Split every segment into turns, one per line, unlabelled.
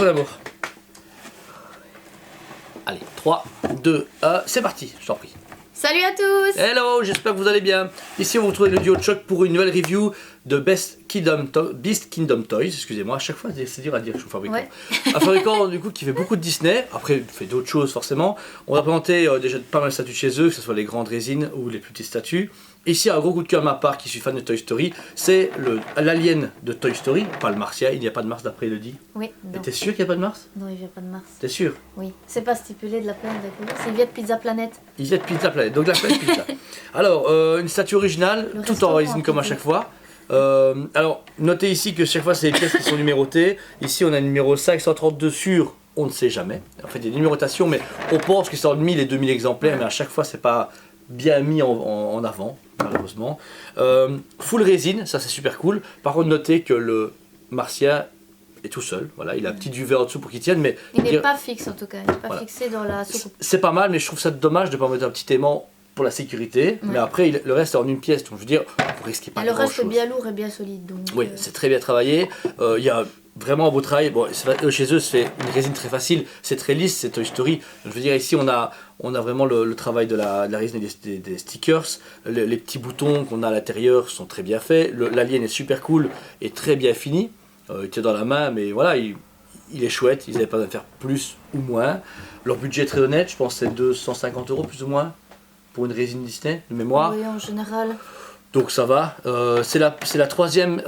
mon amour. Allez, 3, 2, 1, c'est parti, je t'en prie.
Salut à tous.
Hello, j'espère que vous allez bien. Ici, on vous retrouve avec le duo de choc pour une nouvelle review de Beast Kingdom Toys. Excusez-moi, à chaque fois, c'est dur à dire, je suis fabricant.
Ouais.
Un fabricant du coup qui fait beaucoup de Disney. Après, il fait d'autres choses forcément. On va présenter déjà pas mal de statues de chez eux, que ce soit les grandes résines ou les plus petites statues. Ici, un gros coup de cœur de ma part, qui suis fan de Toy Story, c'est l'alien de Toy Story, pas le Martien. Il n'y a pas de Mars d'après il le dit.
Oui.
Mais t'es sûr qu'il n'y a pas de Mars?
Non, il vient pas de Mars.
T'es sûr?
Oui. C'est pas stipulé de la planète, d'accord. C'est vient de Pizza Planet.
Il vient de Pizza Planet, donc la planète Pizza. Alors, une statue originale, tout en résine comme à chaque fois. Alors, notez ici que chaque fois c'est les pièces qui sont numérotées. Ici on a le numéro 532 sur, on ne sait jamais. En fait il y a des numérotations, mais on pense que c'est en 1000 et 2000 exemplaires, mais à chaque fois c'est pas bien mis en avant, malheureusement. Full résine, ça c'est super cool. Par contre notez que le Martien est tout seul, voilà, il a un petit duvet en dessous pour qu'il tienne, mais...
Il n'est pas fixe en tout cas, il n'est pas
voilà.
Fixé dans la soucoupe.
C'est pas mal, mais je trouve ça dommage de ne pas mettre un petit aimant pour la sécurité, mais après le reste est en une pièce, donc je veux dire, vous risquez pas
Et le
grand
reste
chose.
est bien lourd et bien solide. Donc,
Oui, c'est très bien travaillé, il y a vraiment un beau travail. Bon, chez eux c'est une résine très facile, c'est très lisse, c'est Toy Story. Je veux dire ici on a vraiment le travail de la résine et des stickers. Les petits boutons qu'on a à l'intérieur sont très bien faits, l'alien est super cool et très bien fini. Il tient dans la main, mais voilà, il est chouette, ils n'avaient pas besoin de faire plus ou moins. Leur budget est très honnête, je pense que c'est 250 € plus ou moins pour une résine Disney de mémoire.
oui, en général.
Donc ça va. C'est la troisième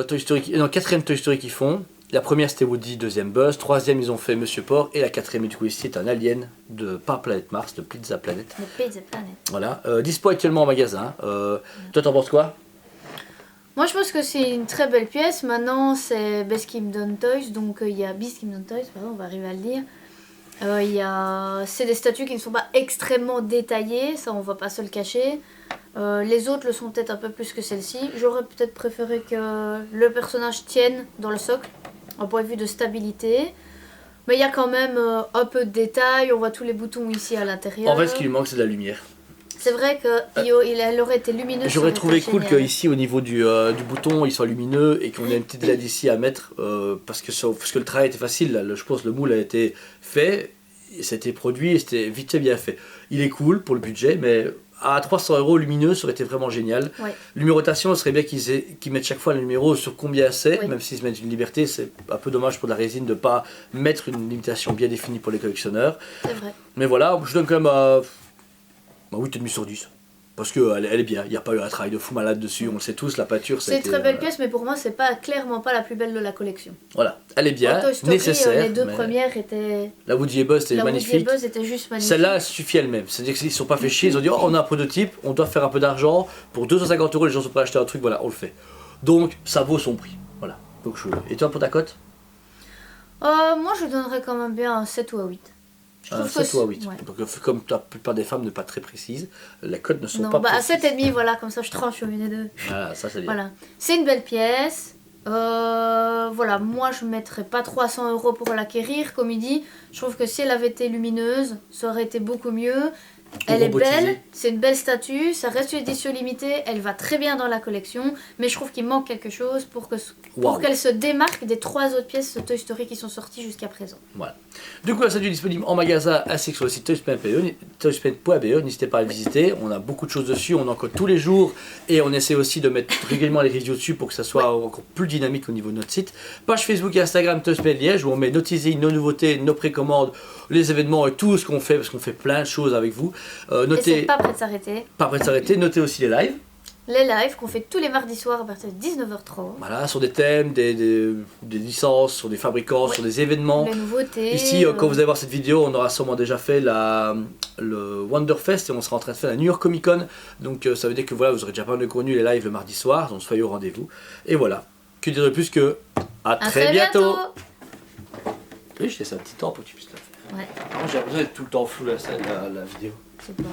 Toy Story, non, quatrième Toy Story qu'ils font. La première c'était Woody, deuxième Buzz, troisième ils ont fait Monsieur Porc, et la quatrième du coup ici est un alien de pas Planète Mars, de Pizza Planet.
De Pizza Planet.
Voilà, dispo actuellement en magasin. Toi t'en penses quoi?
Moi je pense que c'est une très belle pièce. Maintenant c'est Beast Kingdom Toys, donc il y a Beast Kingdom Toys, pardon, on va arriver à le dire. C'est des statues qui ne sont pas extrêmement détaillées, ça on va pas se le cacher. Les autres le sont peut-être un peu plus que celle-ci. J'aurais peut-être préféré que le personnage tienne dans le socle, en point de vue de stabilité. Mais il y a quand même un peu de détail, on voit tous les boutons ici à l'intérieur.
En fait ce qui lui manque c'est de la lumière.
C'est vrai qu'elle aurait été lumineuse.
J'aurais trouvé cool qu'ici au niveau du bouton il soit lumineux et qu'on ait une petite LED ici à mettre parce que le travail était facile, là, je pense que le moule a été fait, c'était produit et c'était vite fait bien fait. Il est cool pour le budget, mais à 300 € lumineux ça aurait été vraiment génial.
Ouais.
Numérotation, ce serait bien qu'ils mettent chaque fois le numéro sur combien c'est,
Oui.
même s'ils se mettent une liberté, c'est un peu dommage pour la résine de ne pas mettre une limitation bien définie pour les collectionneurs.
C'est vrai.
Mais voilà, je donne quand même 8,5 sur 10. Parce qu'elle est bien, il n'y a pas eu un travail de fou malade dessus, on le sait tous, la peinture
c'est une très belle pièce, mais pour moi c'est clairement pas la plus belle de la collection.
Voilà, elle est bien,
Toy Story,
nécessaire.
les deux premières étaient...
La Woody et Buzz était magnifique.
Woody et Buzz était juste magnifique.
Celle-là, elle suffit elle-même. C'est-à-dire qu'ils ne sont pas fait chier, ils ont dit oh, on a un prototype, on doit faire un peu d'argent, pour 250 € les gens sont prêts à acheter un truc, voilà, on le fait. Donc ça vaut son prix. Voilà. Donc, et toi pour ta cote?
Moi je donnerais quand même bien un 7 ou un 8. Je trouve
7
que
ou 8.
ouais.
Donc comme la plupart des femmes ne pas très précises, les cotes ne sont
Non,
pas
bah à
précises.
7,5, voilà, comme ça je tranche sur une et deux.
Voilà, ça c'est bien.
Voilà. C'est une belle pièce. Voilà, moi je mettrais pas 300 € pour l'acquérir, comme il dit. Je trouve que si elle avait été lumineuse, ça aurait été beaucoup mieux. Elle est belle, c'est une belle statue, ça reste une édition limitée, elle va très bien dans la collection, mais je trouve qu'il manque quelque chose pour qu'elle se démarque des 3 autres pièces de Toy Story qui sont sorties jusqu'à présent.
Voilà. Du coup, la statue est disponible en magasin ainsi que sur le site toyspain.be, n'hésitez pas à le visiter, on a beaucoup de choses dessus, on en code tous les jours et on essaie aussi de mettre régulièrement les reviews dessus pour que ça soit encore plus dynamique au niveau de notre site. Page Facebook et Instagram Toyspain Liège où on met nos teasings, nos nouveautés, nos précommandes, les événements et tout ce qu'on fait parce qu'on fait plein de choses avec vous.
Et c'est pas prêt de s'arrêter.
Pas prêt de s'arrêter, notez aussi les lives.
Les lives qu'on fait tous les mardis soirs à partir de 19h30.
Voilà, sur des thèmes, des licences, sur des fabricants, sur des événements.
Les nouveautés.
Ici, quand vous allez voir cette vidéo, on aura sûrement déjà fait le Wonderfest et on sera en train de faire la New York Comic Con. Donc ça veut dire que voilà, vous aurez déjà pas mal connu les lives le mardi soir, donc soyez au rendez-vous. Et voilà, que dire de plus que à très bientôt. Oui, je laisse un petit temps pour que tu puisses la faire.
Ouais.
J'ai l'impression d'être tout le temps flou la vidéo.
C'est pas.